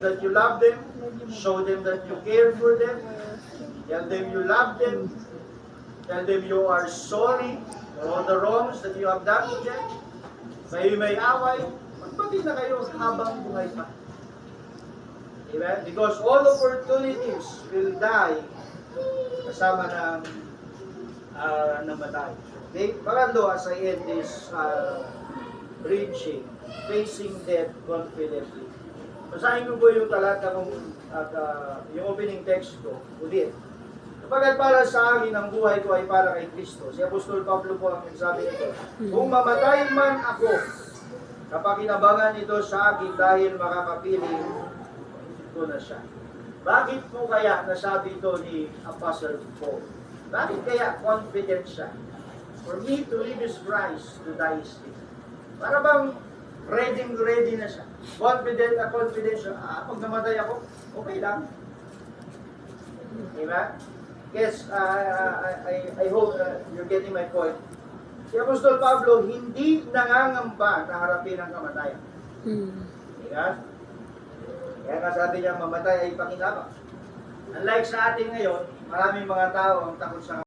that you love them, show them that you care for them, tell them you love them, tell them you are sorry for all the wrongs that you have done to them. Kayo may away, magpatid na kayo habang buhay pa. Amen? Because all opportunities will die kasama ng namatay. Okay? Parando, as I end this preaching, facing death confidently. Basahin ko po yung talata kong at yung opening text ko ulit. Kapagkat para sa akin ang buhay ko ay para kay Kristo. Si Apostol Pablo po ang nagsabi nito. Kung mamatay man ako, kapakinabangan ito sa akin dahil makakapili ko na siya. Bakit po kaya nasabi ito ni Apostle Paul? Bakit kaya confident siya? For me to live is Christ, to die is gain. Para bang ready na siya. Confident siya. Pag namatay ako, okay lang. Amen? Yes, I hope you're getting my point. Si Apostol Pablo, hindi nangangamba na harapin ang kamatayan. Amen? Kaya nga sabi niya, mamatay ay pakinabang. Unlike sa atin ngayon, maraming mga tao ang takot sa